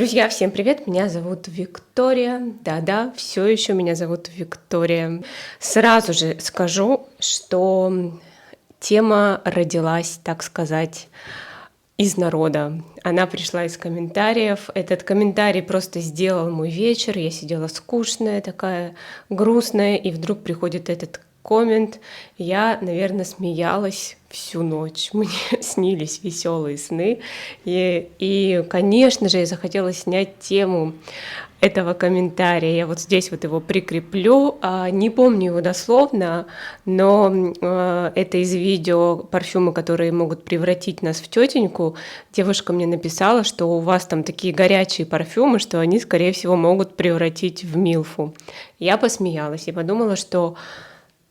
Друзья, всем привет! Меня зовут Виктория. Да-да, все еще меня зовут Виктория. Сразу же скажу, что тема родилась, так сказать, из народа. Она пришла из комментариев. Этот комментарий просто сделал мой вечер. Я сидела скучная, такая грустная, и вдруг приходит этот коммент. Я, наверное, смеялась всю ночь. Мне снились веселые сны. Конечно же, я захотела снять тему этого комментария. Я вот здесь вот его прикреплю. Не помню его дословно, но это из видео парфюмы, которые могут превратить нас в тетеньку. Девушка мне написала, что у вас там такие горячие парфюмы, что они, скорее всего, могут превратить в милфу. Я посмеялась и подумала, что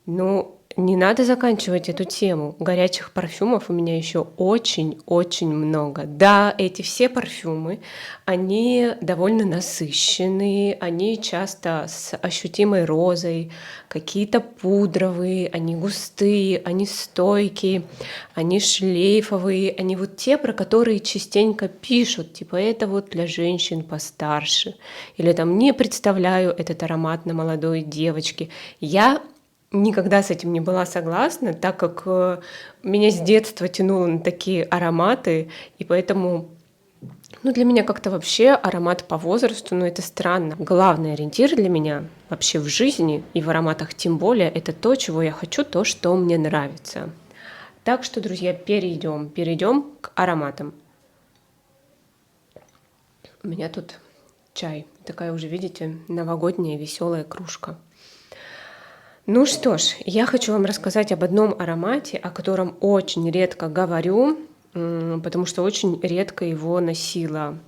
не надо заканчивать эту тему. Горячих парфюмов у меня еще очень-очень много. Да, эти все парфюмы, они довольно насыщенные, они часто с ощутимой розой, какие-то пудровые, они густые, они стойкие, они шлейфовые, они вот те, про которые частенько пишут, типа это вот для женщин постарше, или там не представляю этот аромат на молодой девочке. Я никогда с этим не была согласна, так как меня с детства тянуло на такие ароматы, и поэтому для меня как-то вообще аромат по возрасту, это странно. Главный ориентир для меня вообще в жизни и в ароматах тем более, это то, чего я хочу, то, что мне нравится. Так что, друзья, перейдем к ароматам. У меня тут чай, такая уже, видите, новогодняя веселая кружка. Ну что ж, я хочу вам рассказать об одном аромате, о котором очень редко говорю, потому что очень редко его носила.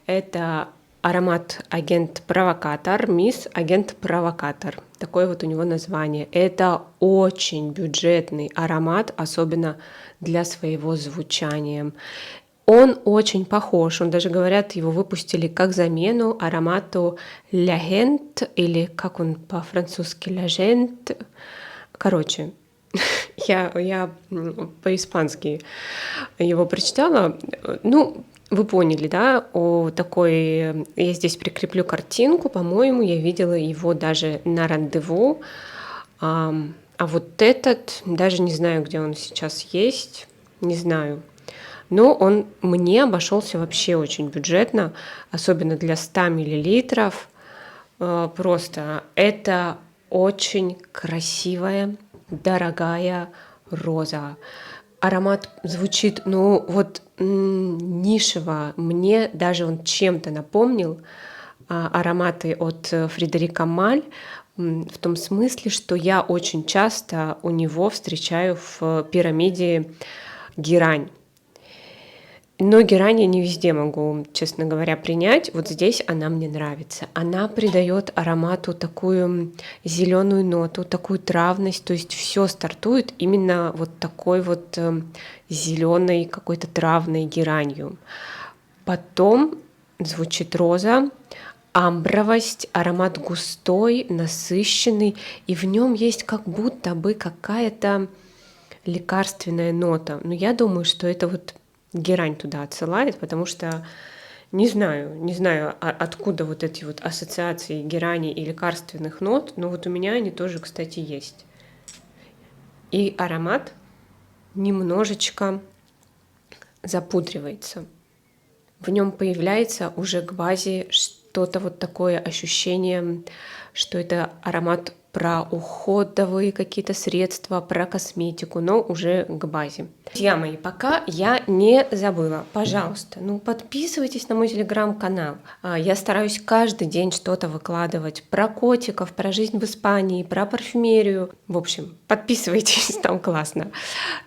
Это аромат Агент-провокатор, Мисс Агент-провокатор. Такое вот у него название. Это очень бюджетный аромат, особенно для своего звучания. Он очень похож, он даже, говорят, его выпустили как замену аромату La Gente, или как он по-французски La Gente. Короче, я по-испански его прочитала. Вы поняли, да? Я здесь прикреплю картинку, по-моему, я видела его даже на рандеву. А вот этот, даже не знаю, где он сейчас есть, не знаю. Но он мне обошелся вообще очень бюджетно, особенно для 100 миллилитров. Просто это очень красивая, дорогая роза. Аромат звучит, нишево. Мне даже он чем-то напомнил ароматы от Фредерика Маль, в том смысле, что я очень часто у него встречаю в пирамиде герань. Но герань я не везде могу, честно говоря, принять. Вот здесь она мне нравится. Она придает аромату такую зеленую ноту, такую травность. То есть все стартует именно вот такой вот зеленой какой-то травной геранью. Потом звучит роза, амбровость, аромат густой, насыщенный, и в нем есть как будто бы какая-то лекарственная нота. Но я думаю, что это вот герань туда отсылает, потому что не знаю, откуда вот эти вот ассоциации герани и лекарственных нот, но вот у меня они тоже, кстати, есть. И аромат немножечко запудривается. В нем появляется уже к базе что-то вот такое ощущение, что это аромат про уходовые какие-то средства, про косметику, но уже к базе. Друзья мои, пока я не забыла, пожалуйста, подписывайтесь на мой телеграм-канал. Я стараюсь каждый день что-то выкладывать про котиков, про жизнь в Испании, про парфюмерию. В общем, подписывайтесь, там классно.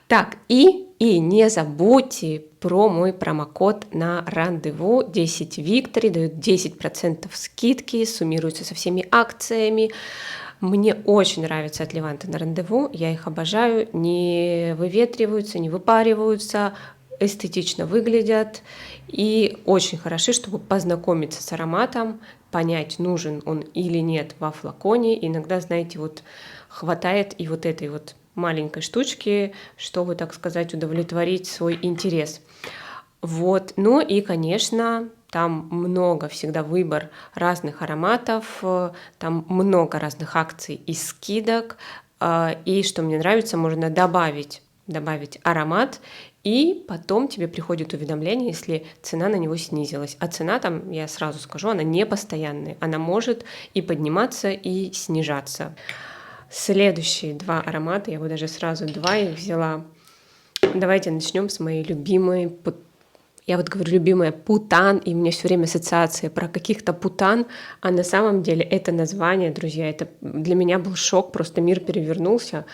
Так, и не забудьте про мой промокод на рандеву 10 Victory, дают 10% скидки, суммируются со всеми акциями. Мне очень нравятся от Леванте на рандеву, я их обожаю, не выветриваются, не выпариваются, эстетично выглядят и очень хороши, чтобы познакомиться с ароматом, понять, нужен он или нет во флаконе. Иногда, знаете, вот хватает и вот этой вот маленькой штучки, чтобы, так сказать, удовлетворить свой интерес. Вот, и, конечно, Там много всегда выбор разных ароматов, там много разных акций и скидок. И что мне нравится, можно добавить аромат, и потом тебе приходит уведомление, если цена на него снизилась. А цена там, я сразу скажу, она не постоянная. Она может и подниматься, и снижаться. Следующие 2 аромата, я вот даже сразу 2 их взяла. Давайте начнем с моей любимой. Я вот говорю любимая Путан, и у меня все время ассоциация про каких-то Путан, а на самом деле это название, друзья, это для меня был шок, просто мир перевернулся.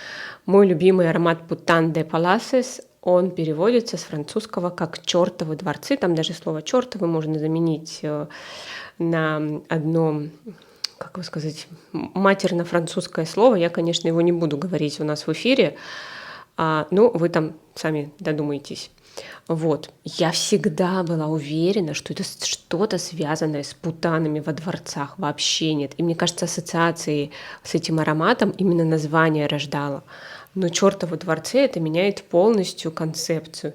Мой любимый аромат Путан де Palaces, он переводится с французского как «чёртовы дворцы», там даже слово «чёртовы» можно заменить на одно, как его сказать, матерно-французское слово. Я, конечно, его не буду говорить у нас в эфире, ну, вы там сами додумаетесь. Вот. Я всегда была уверена, что это что-то связанное с путанами во дворцах. Вообще нет. И мне кажется, ассоциации с этим ароматом именно название рождало. Но «чёртовы дворцы» — это меняет полностью концепцию.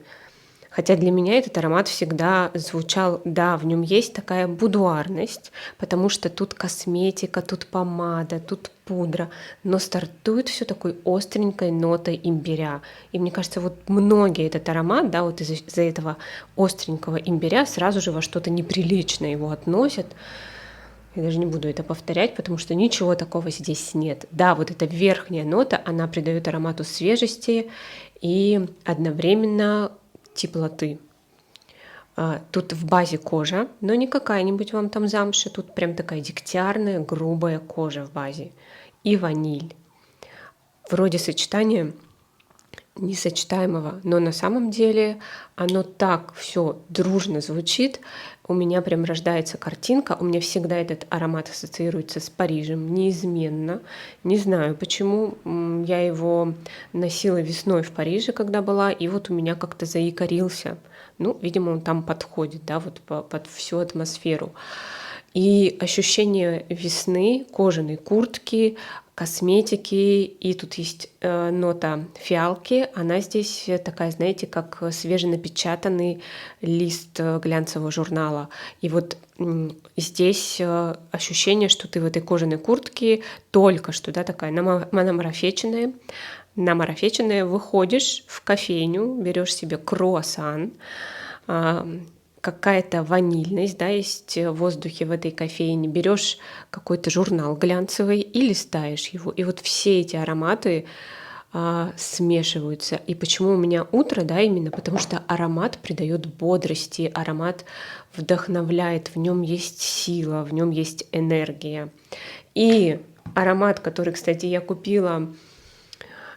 Хотя для меня этот аромат всегда звучал, да, в нем есть такая будуарность, потому что тут косметика, тут помада, тут пудра, но стартует все такой остренькой нотой имбиря. И мне кажется, вот многие этот аромат, да, вот из-за этого остренького имбиря сразу же во что-то неприличное его относят. Я даже не буду это повторять, потому что ничего такого здесь нет. Да, вот эта верхняя нота, она придает аромату свежести и одновременно теплоты. Тут в базе кожа, но не какая-нибудь вам там замша, тут прям такая дегтярная, грубая кожа в базе. И ваниль. Вроде сочетания несочетаемого, но на самом деле оно так все дружно звучит. У меня прям рождается картинка, у меня всегда этот аромат ассоциируется с Парижем, неизменно. Не знаю почему, я его носила весной в Париже, когда была, и вот у меня как-то заикарился. Ну, видимо, он там подходит, да, вот под всю атмосферу. И ощущение весны, кожаной куртки, косметики, и тут есть нота фиалки, она здесь такая, знаете, как свеженапечатанный лист глянцевого журнала. И вот здесь ощущение, что ты в этой кожаной куртке только что, да, такая намарафеченная, выходишь в кофейню, берешь себе круассан, какая-то ванильность, да, есть в воздухе в этой кофейне, берешь какой-то журнал глянцевый и листаешь его. И вот все эти ароматы смешиваются. И почему у меня утро, да, именно потому что аромат придает бодрости, аромат вдохновляет, в нем есть сила, в нем есть энергия. И аромат, который, кстати, я купила,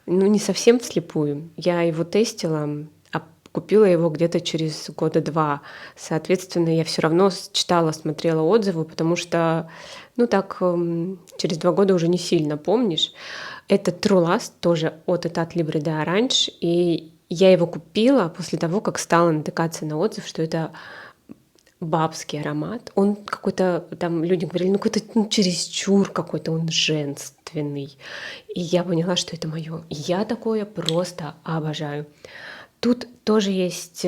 ну, не совсем вслепую, я его тестила, купила его где-то через 2 года. Соответственно, я все равно читала, смотрела отзывы, потому что, ну так, через 2 года уже не сильно помнишь. Это True Last, тоже от Etat Libre d'Orange, и я его купила после того, как стала натыкаться на отзыв, что это бабский аромат. Он какой-то, там люди говорили, ну какой-то чересчур какой-то он женственный. И я поняла, что это мое. Я такое просто обожаю. Тут тоже есть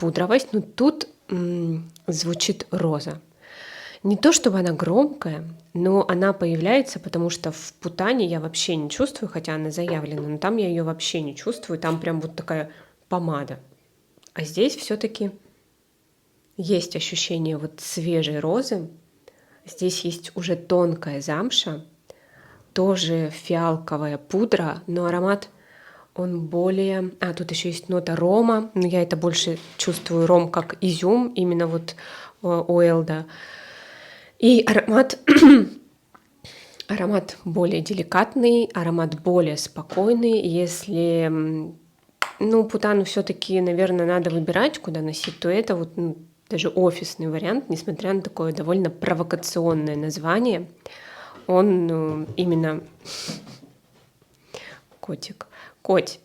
пудровость, но тут звучит роза. Не то чтобы она громкая, но она появляется, потому что в Путане я вообще не чувствую, хотя она заявлена, но там я ее вообще не чувствую, там прям вот такая помада. А здесь все-таки есть ощущение вот свежей розы, здесь есть уже тонкая замша, тоже фиалковая пудра, но аромат он более... тут еще есть нота рома, но я это больше чувствую ром как изюм, именно вот у Элда. И аромат, аромат более деликатный, аромат более спокойный. Если, ну, Путану все-таки, наверное, надо выбирать, куда носить, то это вот даже офисный вариант, несмотря на такое довольно провокационное название. Он именно... Коть.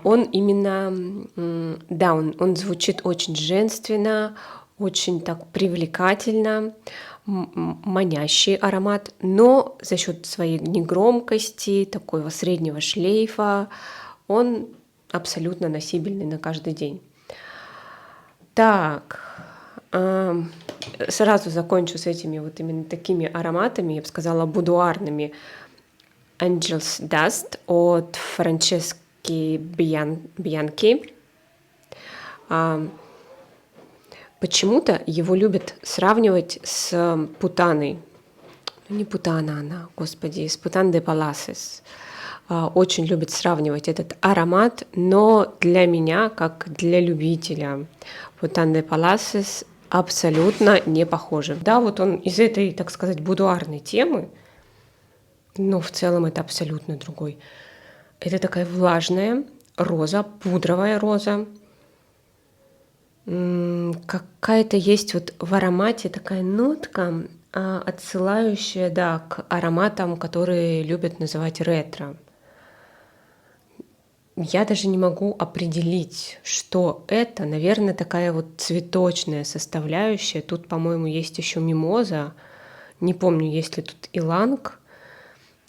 Он именно, да, он звучит очень женственно, очень так привлекательно, манящий аромат, но за счет своей негромкости, такого среднего шлейфа, он абсолютно носибельный на каждый день. Так, А, Сразу закончу с этими вот именно такими ароматами, я бы сказала, будуарными. Angel's Dust от Франчески Бьянки. Почему-то его любят сравнивать с Путаной. Не Путана она, господи, с Путан де Паласес. Очень любят сравнивать этот аромат, но для меня, как для любителя, Путан де Паласес абсолютно не похожи. Да, вот он из этой, так сказать, будуарной темы, но в целом это абсолютно другой. Это такая влажная роза, пудровая роза. Какая-то есть вот в аромате такая нотка, отсылающая, да, к ароматам, которые любят называть ретро. Я даже не могу определить, что это. Наверное, такая вот цветочная составляющая. Тут, по-моему, есть еще мимоза. Не помню, есть ли тут иланг.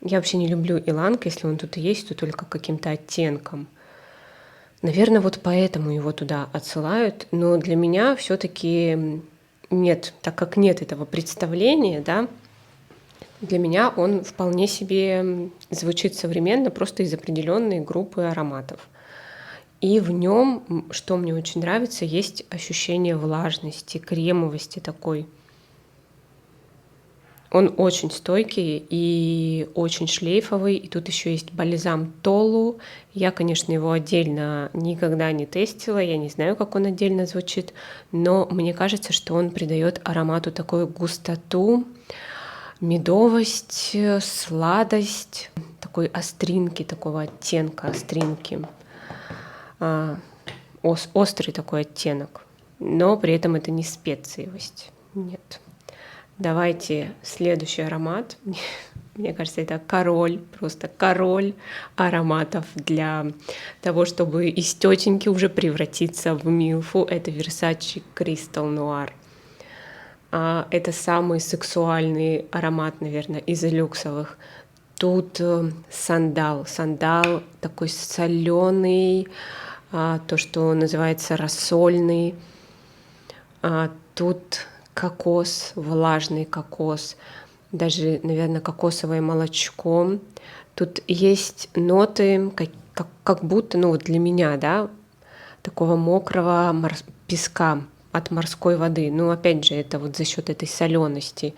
Я вообще не люблю иланг. Если он тут и есть, то только каким-то оттенком. Наверное, вот поэтому его туда отсылают. Но для меня все-таки нет, так как нет этого представления, да, для меня он вполне себе звучит современно, просто из определенной группы ароматов. И в нем, что мне очень нравится, есть ощущение влажности, кремовости такой. Он очень стойкий и очень шлейфовый. И тут еще есть бальзам Толу. Я, конечно, его отдельно никогда не тестила. Я не знаю, как он отдельно звучит. Но мне кажется, что он придает аромату такую густоту, медовость, сладость, такой остринки, такого оттенка остринки. Острый такой оттенок. Но при этом это не специевость. Нет. Давайте следующий аромат. Мне кажется, это король, просто король ароматов для того, чтобы из тетеньки уже превратиться в милфу. Это Versace Crystal Noir. Это самый сексуальный аромат, наверное, из люксовых. Тут сандал. Сандал такой соленый, то, что называется рассольный. Тут кокос, влажный кокос, даже, наверное, кокосовое молочко. Тут есть ноты, как будто, ну вот для меня, да, такого мокрого песка от морской воды. Ну, опять же, это вот за счет этой солености.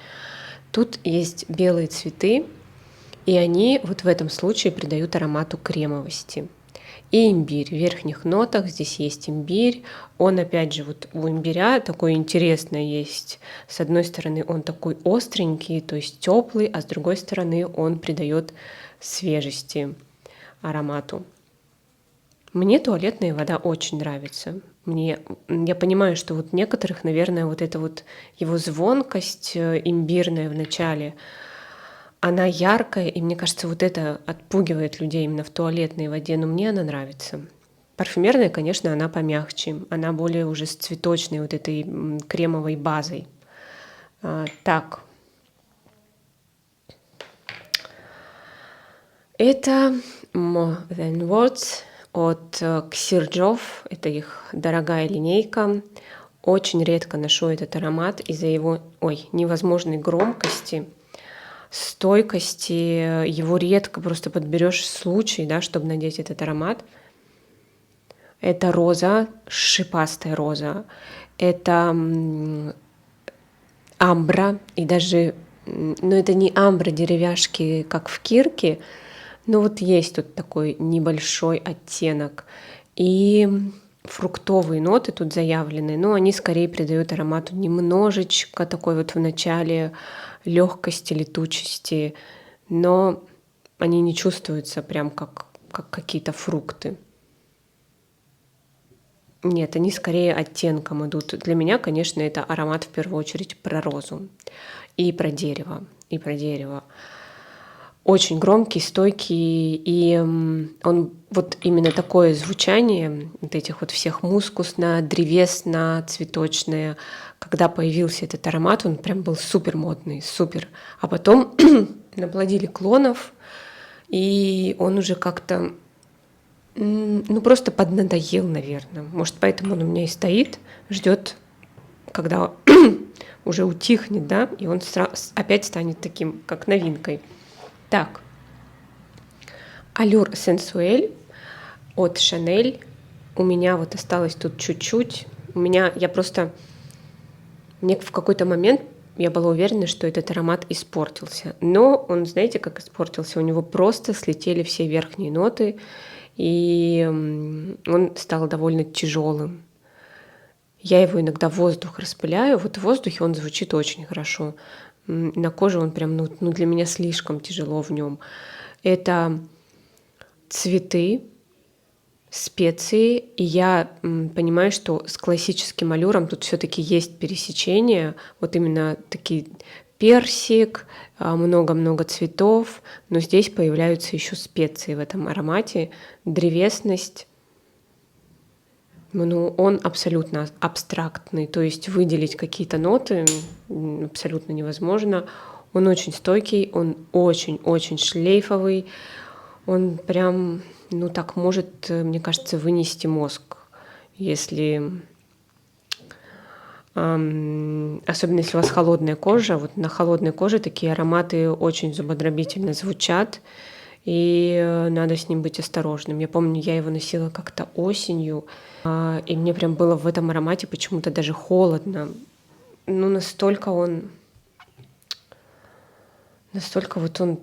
Тут есть белые цветы, и они вот в этом случае придают аромату кремовости. И имбирь. В верхних нотах здесь есть имбирь. Он, опять же, вот у имбиря такое интересное есть. С одной стороны, он такой остренький, то есть теплый, а с другой стороны, он придает свежести аромату. Мне туалетная вода очень нравится. Я понимаю, что вот некоторых, наверное, вот эта вот его звонкость имбирная в начале, она яркая, и мне кажется, вот это отпугивает людей именно в туалетной воде, но мне она нравится. Парфюмерная, конечно, она помягче, она более уже с цветочной вот этой кремовой базой. Так. Это More Than Words от Ксирджов. Это их дорогая линейка. Очень редко ношу этот аромат из-за его невозможной громкости, стойкости. Его редко просто подберешь случай, да, чтобы надеть этот аромат. Это роза, шипастая роза. Это амбра. И даже, это не амбра деревяшки, как в Кирке, но вот есть тут такой небольшой оттенок. И фруктовые ноты тут заявлены, но они скорее придают аромату немножечко такой вот в начале легкости, летучести, но они не чувствуются прям как какие-то фрукты. Нет, они скорее оттенком идут. Для меня, конечно, это аромат в первую очередь про розу и про дерево, Очень громкий, стойкий, и он вот именно такое звучание вот этих вот всех мускусно, древесно, цветочное. Когда появился этот аромат, он прям был супер модный, супер. А потом наплодили клонов, и он уже как-то, просто поднадоел, наверное. Может, поэтому он у меня и стоит, ждет, когда уже утихнет, да, и он опять станет таким, как новинкой. Так, Allure Sensuelle от Chanel. У меня вот осталось тут чуть-чуть. Мне в какой-то момент я была уверена, что этот аромат испортился. Но он, знаете, как испортился? У него просто слетели все верхние ноты, и он стал довольно тяжелым. Я его иногда в воздух распыляю. Вот в воздухе он звучит очень хорошо. На коже он прям, для меня слишком тяжело в нем. Это цветы, специи, и я понимаю, что с классическим аллюром тут все-таки есть пересечение, вот именно такие персик, много-много цветов, но здесь появляются еще специи в этом аромате, древесность. Он абсолютно абстрактный, то есть выделить какие-то ноты абсолютно невозможно. Он очень стойкий, он очень-очень шлейфовый, он прям так может, мне кажется, вынести мозг, если особенно если у вас холодная кожа. Вот на холодной коже такие ароматы очень зубодробительно звучат, и надо с ним быть осторожным. Я помню, я его носила как-то осенью, и мне прям было в этом аромате почему-то даже холодно. Настолько вот он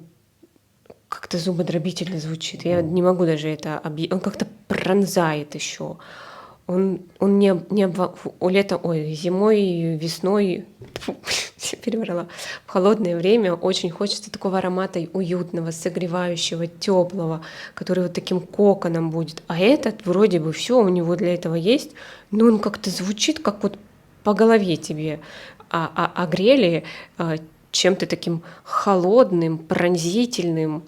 как-то зубодробительно звучит. Я не могу даже это объяснить. Он как-то пронзает еще. Он зимой, весной, переврала, в холодное время очень хочется такого аромата уютного, согревающего, теплого, который вот таким коконом будет. А этот вроде бы все у него для этого есть, но он как-то звучит, как вот по голове тебе огрели чем-то таким холодным, пронзительным,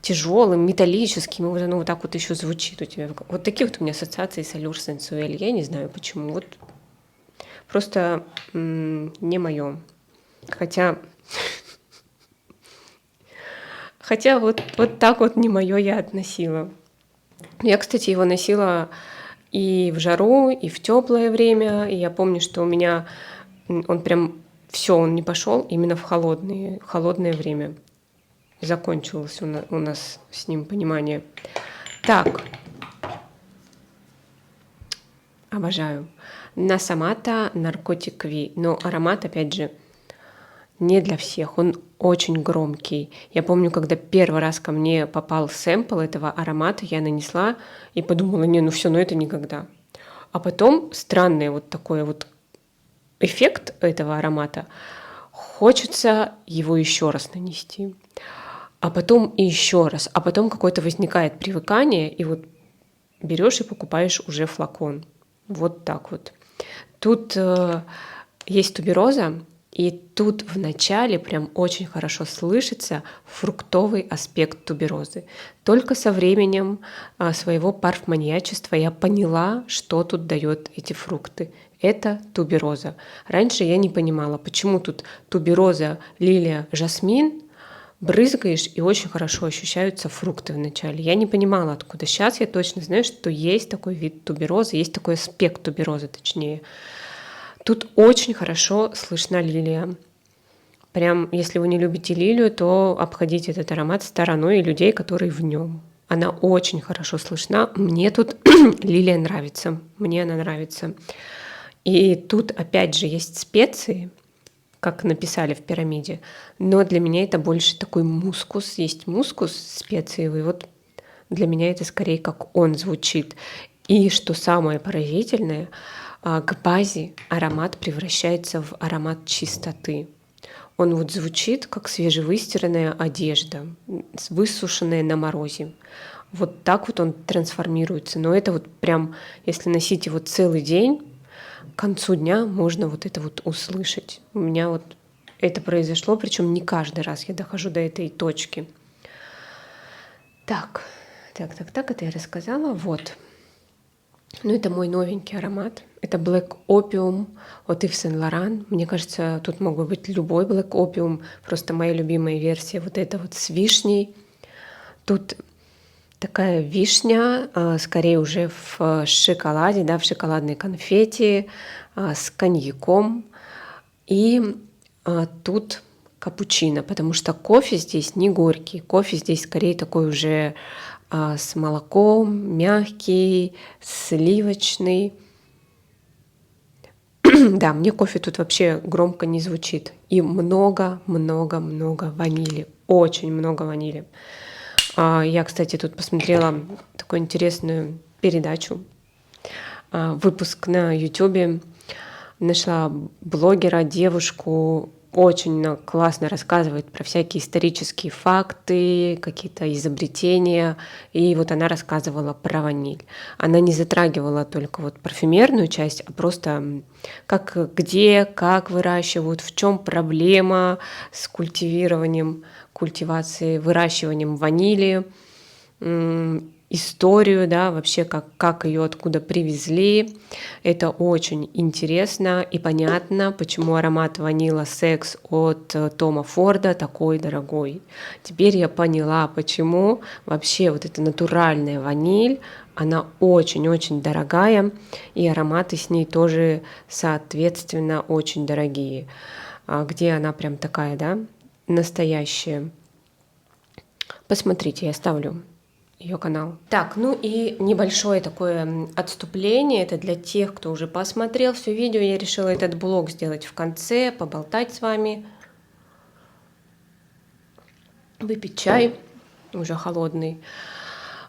тяжелым, металлическим, и вот так вот еще звучит у тебя. Вот такие вот у меня ассоциации с Allure Sensuelle. Я не знаю почему. Вот просто не мое. Хотя вот так вот не мое я относила. Я, кстати, его носила и в жару, и в теплое время. И я помню, что у меня он прям он не пошел именно в холодное время. Закончилось у нас с ним понимание. Так, обожаю. Насамата Наркотик Ви. Но аромат, опять же, не для всех. Он очень громкий. Я помню, когда первый раз ко мне попал сэмпл этого аромата, я нанесла и подумала, это никогда. А потом странный вот такой вот эффект этого аромата. Хочется его еще раз нанести. А потом и еще раз. А потом какое-то возникает привыкание, и вот берешь и покупаешь уже флакон. Вот так вот. Тут есть тубероза, и тут в начале прям очень хорошо слышится фруктовый аспект туберозы. Только со временем своего парфманьячества я поняла, что тут дает эти фрукты. Это тубероза. Раньше я не понимала, почему тут тубероза, лилия, жасмин, брызгаешь, и очень хорошо ощущаются фрукты вначале. Я не понимала, откуда. Сейчас я точно знаю, что есть такой вид туберозы, есть такой аспект туберозы, точнее. Тут очень хорошо слышна лилия. Прям, если вы не любите лилию, то обходите этот аромат стороной и людей, которые в нем. Она очень хорошо слышна. Мне тут лилия нравится. Мне она нравится. И тут, опять же, есть специи, как написали в пирамиде, но для меня это больше такой мускус. Есть мускус специевый, вот для меня это скорее как он звучит. И что самое поразительное, к базе аромат превращается в аромат чистоты. Он вот звучит как свежевыстиранная одежда, высушенная на морозе. Вот так вот он трансформируется. Но это вот прям, если носить его целый день, к концу дня можно вот это вот услышать. У меня вот это произошло, причем не каждый раз я дохожу до этой точки. Так, это я рассказала. Вот. Это мой новенький аромат. Это Black Opium от Yves Saint Laurent. Мне кажется, тут мог бы быть любой Black Opium. Просто моя любимая версия вот эта вот с вишней. Тут такая вишня, скорее уже в шоколаде, да, в шоколадной конфете, с коньяком. И тут капучино, потому что кофе здесь не горький, кофе здесь скорее такой уже с молоком, мягкий, сливочный. Да, мне кофе тут вообще громко не звучит. И много-много-много ванили. Очень много ванили. Я, кстати, тут посмотрела такую интересную передачу, выпуск на YouTube. Нашла блогера, девушку, очень классно рассказывает про всякие исторические факты, какие-то изобретения. И вот она рассказывала про ваниль. Она не затрагивала только вот парфюмерную часть, а просто как, где, как выращивают, в чем проблема с культивированием, культивацией, выращиванием ванили, историю, да, вообще как ее откуда привезли. Это очень интересно и понятно, почему аромат Vanilla Sex от Тома Форда такой дорогой. Теперь я поняла, почему вообще вот эта натуральная ваниль, она очень-очень дорогая, и ароматы с ней тоже, соответственно, очень дорогие. Где она прям такая, да, настоящая. Посмотрите, я ставлю ее канал. Так, ну и небольшое такое отступление. Это для тех, кто уже посмотрел все видео. Я решила этот блог сделать в конце, поболтать с вами, выпить чай, уже холодный.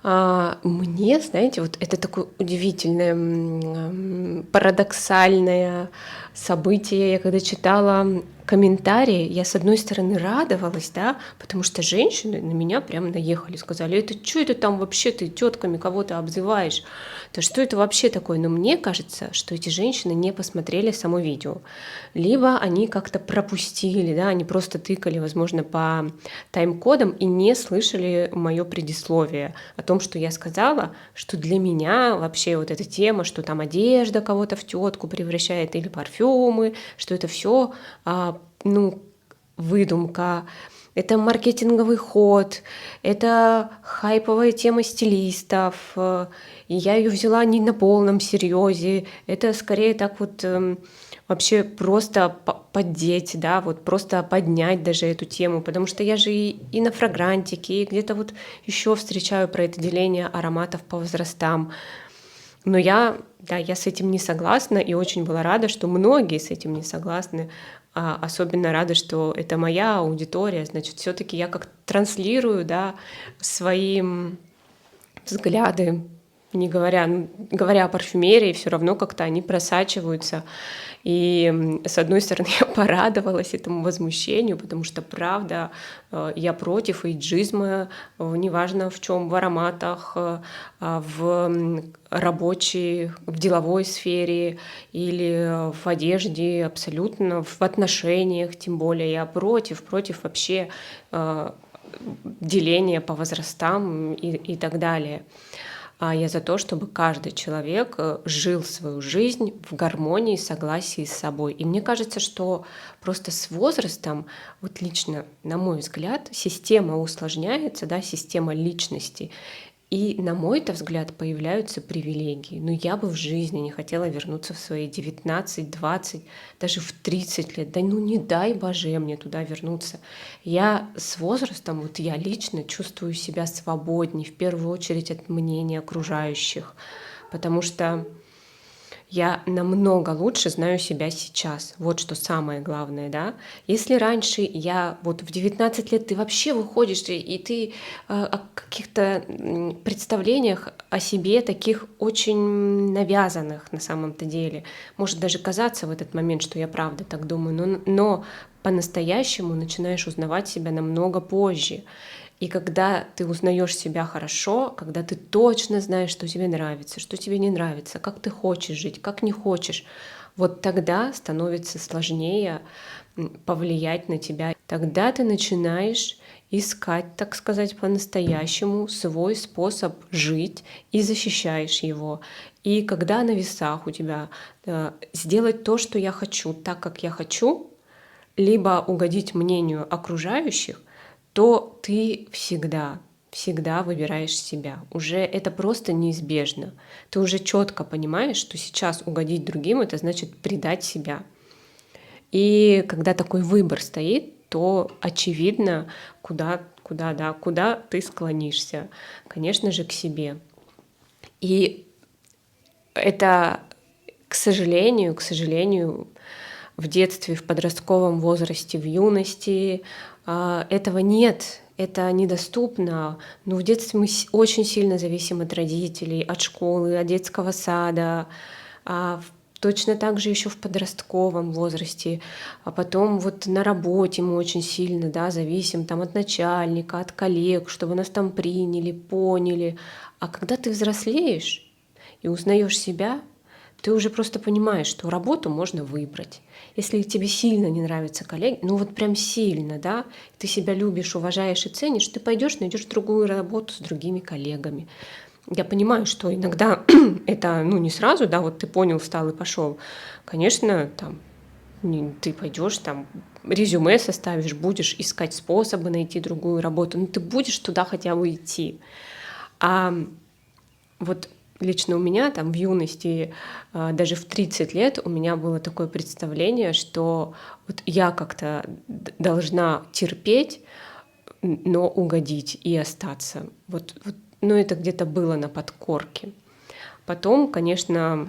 Мне, знаете, вот это такое удивительное, парадоксальное событие. Я когда читала комментарии, я с одной стороны радовалась, да, потому что женщины на меня прям наехали, сказали: это что это там вообще, ты тетками кого-то обзываешь? Да что это вообще такое? Но мне кажется, что эти женщины не посмотрели само видео. Либо они как-то пропустили, да, они просто тыкали, возможно, по тайм-кодам и не слышали мое предисловие о том, что я сказала, что для меня вообще вот эта тема, что там одежда кого-то в тетку превращает или парфюмы, что это все выдумка, это маркетинговый ход, это хайповая тема стилистов, и я ее взяла не на полном серьезе, это скорее так вот вообще просто поддеть, да, вот просто поднять даже эту тему, потому что я же и на фрагрантике, и где-то вот еще встречаю про это деление ароматов по возрастам. Но я с этим не согласна и очень была рада, что многие с этим не согласны. Особенно рада, что это моя аудитория, значит, все-таки я как транслирую, да, свои взгляды, не говоря о парфюмерии, все равно как-то они просачиваются. И с одной стороны, я порадовалась этому возмущению, потому что, правда, я против эйджизма, неважно в чем, в ароматах, в рабочей, в деловой сфере или в одежде, абсолютно, в отношениях, тем более я против вообще деления по возрастам и так далее. Я за то, чтобы каждый человек жил свою жизнь в гармонии, согласии с собой. И мне кажется, что просто с возрастом, вот лично, на мой взгляд, система усложняется, да, система личности. И, на мой-то взгляд, появляются привилегии. Но я бы в жизни не хотела вернуться в свои 19, 20, даже в 30 лет. Да не дай Боже мне туда вернуться. Я с возрастом, вот я лично чувствую себя свободней, в первую очередь от мнения окружающих. Потому что я намного лучше знаю себя сейчас. Вот что самое главное, да. Если раньше я вот в 19 лет ты вообще выходишь, и ты о каких-то представлениях о себе таких очень навязанных на самом-то деле. Может даже казаться в этот момент, что я правда так думаю, но по-настоящему начинаешь узнавать себя намного позже. И когда ты узнаешь себя хорошо, когда ты точно знаешь, что тебе нравится, что тебе не нравится, как ты хочешь жить, как не хочешь, вот тогда становится сложнее повлиять на тебя. Тогда ты начинаешь искать, так сказать, по-настоящему свой способ жить и защищаешь его. И когда на весах у тебя сделать то, что я хочу, так, как я хочу, либо угодить мнению окружающих, то ты всегда всегда выбираешь себя. Уже это просто неизбежно. Ты уже четко понимаешь, что сейчас угодить другим — это значит предать себя. И когда такой выбор стоит, то очевидно, куда ты склонишься. Конечно же, к себе. И это, к сожалению, в детстве, в подростковом возрасте, в юности этого нет, это недоступно. Но в детстве мы очень сильно зависим от родителей, от школы, от детского сада. Точно так же еще в подростковом возрасте, а потом вот на работе мы очень сильно, да, зависим там от начальника, от коллег, чтобы нас там приняли, поняли. А когда ты взрослеешь и узнаешь себя, ты уже просто понимаешь, что работу можно выбрать. Если тебе сильно не нравятся коллеги, ну вот прям сильно, да, ты себя любишь, уважаешь и ценишь, ты пойдешь, найдешь другую работу с другими коллегами. Я понимаю, что иногда это, ну, не сразу, да, вот ты понял, встал и пошел. Конечно, там ты пойдешь, там резюме составишь, будешь искать способы найти другую работу, но ты будешь туда хотя бы идти. А вот лично у меня там в юности, даже в 30 лет у меня было такое представление, что вот я как-то должна терпеть, но угодить и остаться. Ну, это где-то было на подкорке. Потом, конечно,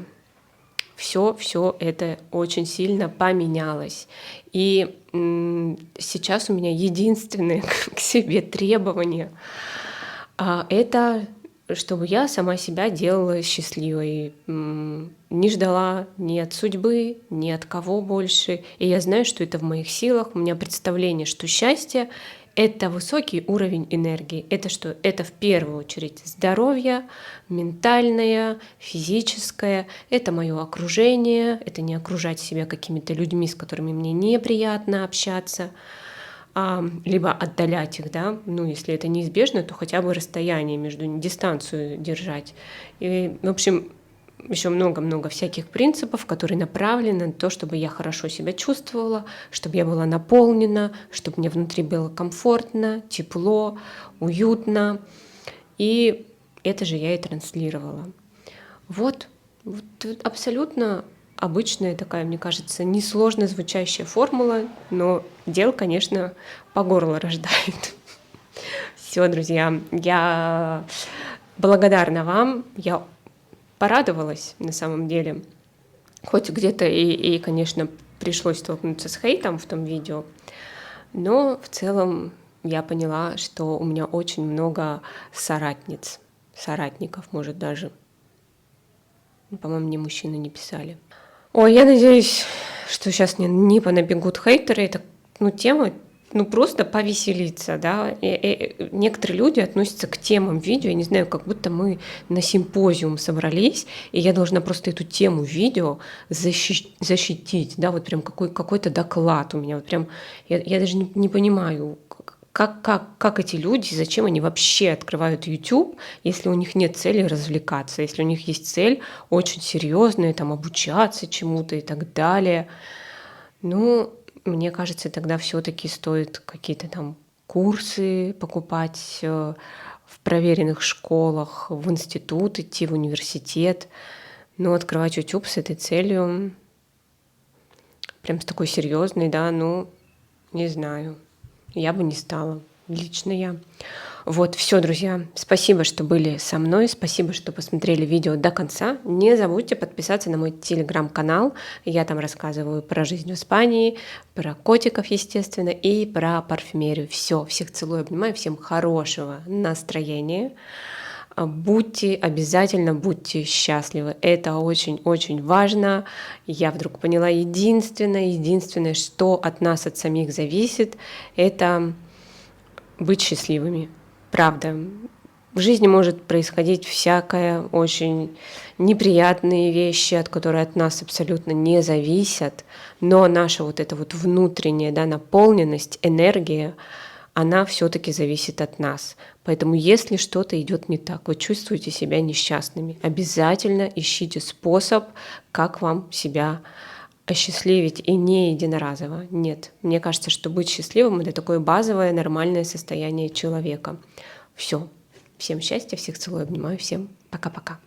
все это очень сильно поменялось. И сейчас у меня единственное к себе требование это чтобы я сама себя делала счастливой, не ждала ни от судьбы, ни от кого больше. И я знаю, что это в моих силах. У меня представление, что счастье — это высокий уровень энергии. Это что? Это в первую очередь здоровье, ментальное, физическое. Это мое окружение. Это не окружать себя какими-то людьми, с которыми мне неприятно общаться, либо отдалять их, да, ну, если это неизбежно, то хотя бы расстояние между ними, дистанцию держать. И, в общем, еще много-много всяких принципов, которые направлены на то, чтобы я хорошо себя чувствовала, чтобы я была наполнена, чтобы мне внутри было комфортно, тепло, уютно. И это же я и транслировала. Вот абсолютно обычная такая, мне кажется, несложно звучащая формула, но дел, конечно, по горло рождает. Все, друзья, я благодарна вам, я порадовалась на самом деле. Хоть где-то и, конечно, пришлось столкнуться с хейтом в том видео, но в целом я поняла, что у меня очень много соратников, может, даже. По-моему, мне мужчины не писали. Ой, я надеюсь, что сейчас не понабегут хейтеры. Это, тема, просто повеселиться, да. И некоторые люди относятся к темам видео, я не знаю, как будто мы на симпозиум собрались, и я должна просто эту тему видео защитить, да, вот прям какой-то доклад у меня, вот прям, я даже не понимаю, как эти люди, зачем они вообще открывают YouTube, если у них нет цели развлекаться, если у них есть цель очень серьезная, там, обучаться чему-то и так далее. Мне кажется, тогда все-таки стоит какие-то там курсы покупать в проверенных школах, в институт идти, в университет. Но открывать YouTube с этой целью, прям с такой серьезной, да, не знаю. Я бы не стала, лично я. Вот, все, друзья, спасибо, что были со мной, спасибо, что посмотрели видео до конца. Не забудьте подписаться на мой телеграм-канал, я там рассказываю про жизнь в Испании, про котиков, естественно, и про парфюмерию. Все, всех целую, обнимаю, всем хорошего настроения. Обязательно будьте счастливы. Это очень-очень важно. Я вдруг поняла единственное, что от нас, от самих зависит, это быть счастливыми. Правда. В жизни может происходить всякое, очень неприятные вещи, которые от нас абсолютно не зависят, но наша вот эта вот внутренняя, да, наполненность, энергия, она все-таки зависит от нас. Поэтому если что-то идет не так, вы чувствуете себя несчастными, обязательно ищите способ, как вам себя осчастливить, и не единоразово. Нет, мне кажется, что быть счастливым — это такое базовое нормальное состояние человека. Все. Всем счастья, всех целую, обнимаю, всем пока-пока.